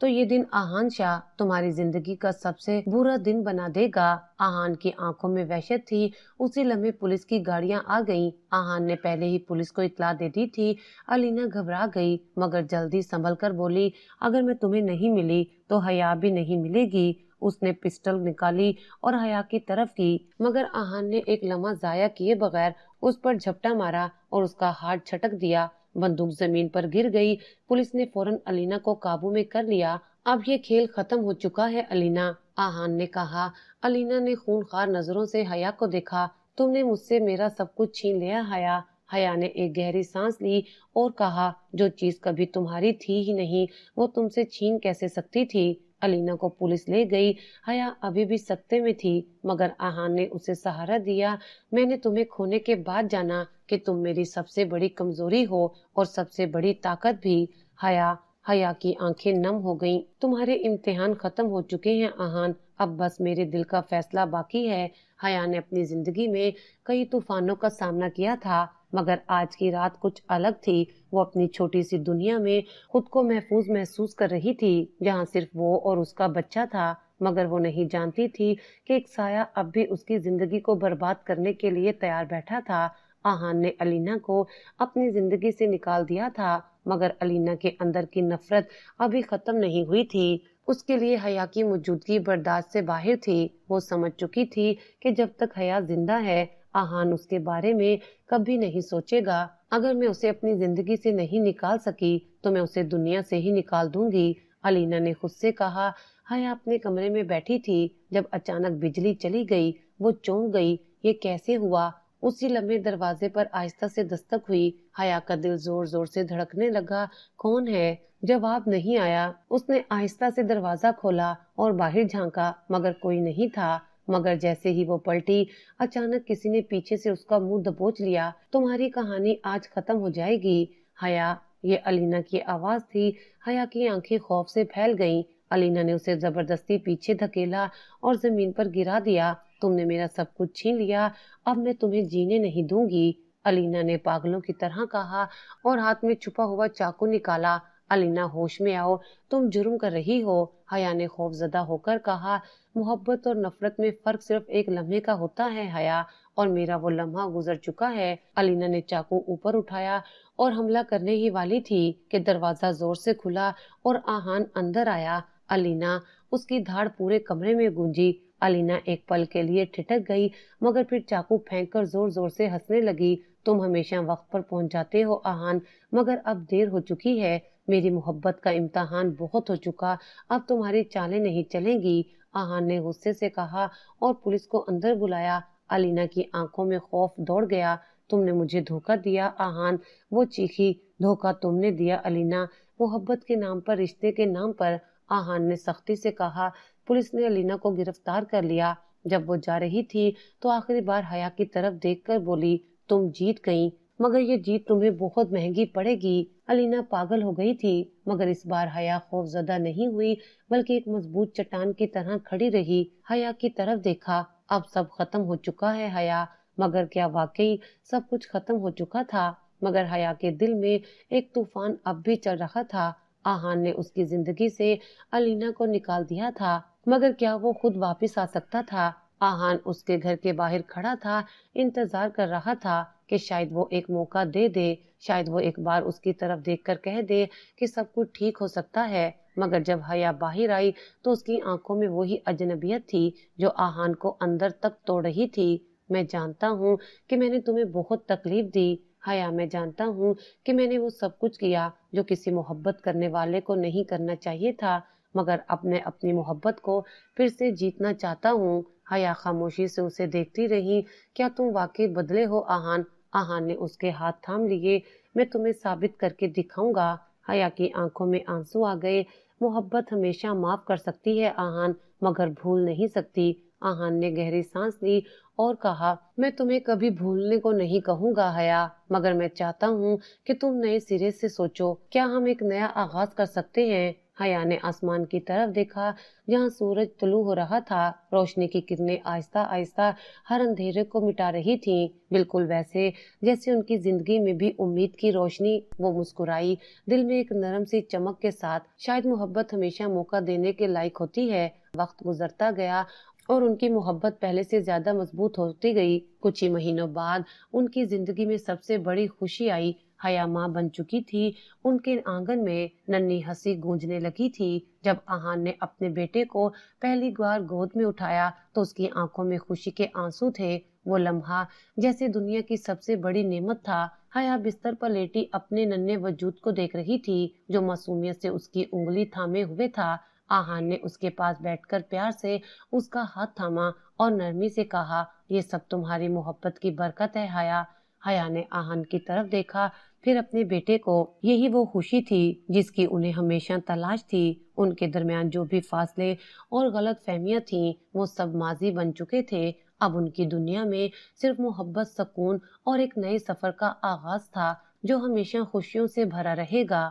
تو یہ دن آہان شاہ تمہاری زندگی کا سب سے برا دن بنا دے گا۔ آہان کی آنکھوں میں وحشت تھی۔ اسی لمحے پولیس کی گاڑیاں آ گئیں۔ آہان نے پہلے ہی پولیس کو اطلاع دے دی تھی۔ الینا گھبرا گئی مگر جلدی سنبھل کر بولی، اگر میں تمہیں نہیں ملی تو حیا بھی نہیں ملے گی۔ اس نے پسٹل نکالی اور حیا کی طرف کی، مگر آہان نے ایک لمحہ ضائع کیے بغیر اس پر جھپٹا مارا اور اس کا ہاتھ جھٹک دیا۔ بندوق زمین پر گر گئی۔ پولیس نے فوراً الینا کو قابو میں کر لیا۔ اب یہ کھیل ختم ہو چکا ہے الینا، آہان نے کہا۔ الینا نے خونخوار نظروں سے حیا کو دیکھا۔ تم نے مجھ سے میرا سب کچھ چھین لیا حیا۔ حیا نے ایک گہری سانس لی اور کہا، جو چیز کبھی تمہاری تھی ہی نہیں وہ تم سے چھین کیسے سکتی تھی؟ الینا کو پولیس لے گئی۔ حیا ابھی بھی سکتے میں تھی مگر آہان نے اسے سہارا دیا۔ میں نے تمہیں کھونے کے بعد جانا کہ تم میری سب سے بڑی کمزوری ہو اور سب سے بڑی طاقت بھی۔ حیا کی آنکھیں نم ہو گئیں۔ تمہارے امتحان ختم ہو چکے ہیں آہان، اب بس میرے دل کا فیصلہ باقی ہے۔ حیا نے اپنی زندگی میں کئی طوفانوں کا سامنا کیا تھا مگر آج کی رات کچھ الگ تھی۔ وہ اپنی چھوٹی سی دنیا میں خود کو محفوظ محسوس کر رہی تھی جہاں صرف وہ اور اس کا بچہ تھا، مگر وہ نہیں جانتی تھی کہ ایک سایہ اب بھی اس کی زندگی کو برباد کرنے کے لیے تیار بیٹھا تھا۔ آہان نے الینا کو اپنی زندگی سے نکال دیا تھا مگر الینا کے اندر کی نفرت ابھی ختم نہیں ہوئی تھی۔ اس کے لیے حیا کی موجودگی برداشت سے باہر تھی۔ وہ سمجھ چکی تھی کہ جب تک حیا زندہ ہے آہان اس کے بارے میں کبھی نہیں سوچے گا۔ اگر میں اسے اپنی زندگی سے نہیں نکال سکی تو میں اسے دنیا سے ہی نکال دوں گی، الینا نے خود سے کہا۔ حیا اپنے کمرے میں بیٹھی تھی جب اچانک بجلی چلی گئی۔ وہ چونک گئی، یہ کیسے ہوا؟ اسی لمحے دروازے پر آہستہ سے دستک ہوئی۔ حیا کا دل زور زور سے دھڑکنے لگا۔ کون ہے؟ جواب نہیں آیا۔ اس نے آہستہ سے دروازہ کھولا اور باہر جھانکا مگر کوئی نہیں تھا۔ مگر جیسے ہی وہ پلٹی اچانک کسی نے پیچھے سے اس کا منہ دبوچ لیا۔ تمہاری کہانی آج ختم ہو جائے گی حیا، یہ الینا کی آواز تھی۔ حیا کی آنکھیں خوف سے پھیل گئیں۔ الینا نے اسے زبردستی پیچھے دھکیلا اور زمین پر گرا دیا۔ تم نے میرا سب کچھ چھین لیا، اب میں تمہیں جینے نہیں دوں گی، الینا نے پاگلوں کی طرح کہا اور ہاتھ میں چھپا ہوا چاقو نکالا۔ الینا ہوش میں آؤ، تم جرم کر رہی ہو، حیا نے خوف زدہ ہو کر کہا۔ محبت اور نفرت میں فرق صرف ایک لمحے کا ہوتا ہے حیا، اور میرا وہ لمحہ گزر چکا ہے۔ الینا نے چاقو اوپر اٹھایا اور حملہ کرنے ہی والی تھی کہ دروازہ زور سے کھلا اور آہان اندر آیا۔ الینا، اس کی دھاڑ پورے کمرے میں گونجی۔ الینا ایک پل کے لیے ٹھٹک گئی مگر پھر چاقو پھینک کر زور زور سے ہنسنے لگی۔ تم ہمیشہ وقت پر پہنچ جاتے ہو آہان، مگر اب دیر ہو چکی ہے۔ میری محبت کا امتحان بہت ہو چکا، اب تمہاری چالیں نہیں چلیں گی، آہان نے غصے سے کہا اور پولیس کو اندر بلایا۔ الینا کی آنکھوں میں خوف دوڑ گیا۔ تم نے مجھے دھوکہ دیا آہان، وہ چیخی۔ دھوکہ تم نے دیا الینا، محبت کے نام پر، رشتے کے نام پر، آہان نے سختی سے کہا۔ پولیس نے الینا کو گرفتار کر لیا۔ جب وہ جا رہی تھی تو آخری بار حیا کی طرف دیکھ کر بولی، تم جیت گئیں مگر یہ جیت تمہیں بہت مہنگی پڑے گی۔ الینا پاگل ہو گئی تھی مگر اس بار حیا خوف زدہ نہیں ہوئی بلکہ ایک مضبوط چٹان کی طرح کھڑی رہی۔ حیا کی طرف دیکھا، اب سب ختم ہو چکا ہے حیا، مگر کیا واقعی سب کچھ ختم ہو چکا تھا؟ مگر حیا کے دل میں ایک طوفان اب بھی چل رہا تھا۔ آہان نے اس کی زندگی سے الینا کو نکال دیا تھا مگر کیا وہ خود واپس آ سکتا تھا؟ آہان اس کے گھر کے باہر کھڑا تھا، انتظار کر رہا تھا کہ شاید وہ ایک موقع دے دے، شاید وہ ایک بار اس کی طرف دیکھ کر کہہ دے کہ سب کچھ ٹھیک ہو سکتا ہے۔ مگر جب حیا باہر آئی تو اس کی آنکھوں میں وہی اجنبیت تھی جو آہان کو اندر تک توڑ رہی تھی۔ میں جانتا ہوں کہ میں نے تمہیں بہت تکلیف دی حیا، میں جانتا ہوں کہ میں نے وہ سب کچھ کیا جو کسی محبت کرنے والے کو نہیں کرنا چاہیے تھا، مگر اب میں اپنی محبت کو پھر سے جیتنا چاہتا ہوں۔ حیا خاموشی سے اسے دیکھتی رہی۔ کیا تم واقعی بدلے ہو آہان؟ آہان نے اس کے ہاتھ تھام لیے۔ میں تمہیں ثابت کر کے دکھاؤں گا۔ حیا کی آنکھوں میں آنسو آ گئے۔ محبت ہمیشہ معاف کر سکتی ہے آہان، مگر بھول نہیں سکتی۔ آہان نے گہری سانس لی اور کہا، میں تمہیں کبھی بھولنے کو نہیں کہوں گا حیا، مگر میں چاہتا ہوں کہ تم نئے سرے سے سوچو۔ کیا ہم ایک نیا آغاز کر سکتے ہیں؟ حیا نے آسمان کی طرف دیکھا جہاں سورج طلوع ہو رہا تھا۔ روشنی کی کرنیں آہستہ آہستہ ہر اندھیرے کو مٹا رہی تھیں، بالکل ویسے جیسے ان کی زندگی میں بھی امید کی روشنی۔ وہ مسکرائی، دل میں ایک نرم سی چمک کے ساتھ۔ شاید محبت ہمیشہ موقع دینے کے لائق ہوتی ہے۔ وقت گزرتا گیا اور ان کی محبت پہلے سے زیادہ مضبوط ہوتی گئی۔ کچھ ہی مہینوں بعد ان کی زندگی میں سب سے بڑی خوشی آئی۔ حیا ماں بن چکی تھی۔ ان کے آنگن میں ننھی ہنسی گونجنے لگی تھی۔ جب آہان نے اپنے بیٹے کو پہلی بار گود میں اٹھایا تو اس کی آنکھوں میں خوشی کے آنسو تھے۔ وہ لمحہ جیسے دنیا کی سب سے بڑی نعمت تھا۔ حیا بستر پر لیٹی اپنے ننھے وجود کو دیکھ رہی تھی جو معصومیت سے اس کی انگلی تھامے ہوئے تھا۔ آہان نے اس کے پاس بیٹھ کر پیار سے اس کا ہاتھ تھاما اور نرمی سے کہا، یہ سب تمہاری محبت کی برکت ہے حیا۔ حیا نے آہان کی طرف دیکھا، پھر اپنے بیٹے کو۔ یہی وہ خوشی تھی جس کی انہیں ہمیشہ تلاش تھی۔ ان کے درمیان جو بھی فاصلے اور غلط فہمیاں تھیں وہ سب ماضی بن چکے تھے۔ اب ان کی دنیا میں صرف محبت، سکون اور ایک نئے سفر کا آغاز تھا جو ہمیشہ خوشیوں سے بھرا رہے گا۔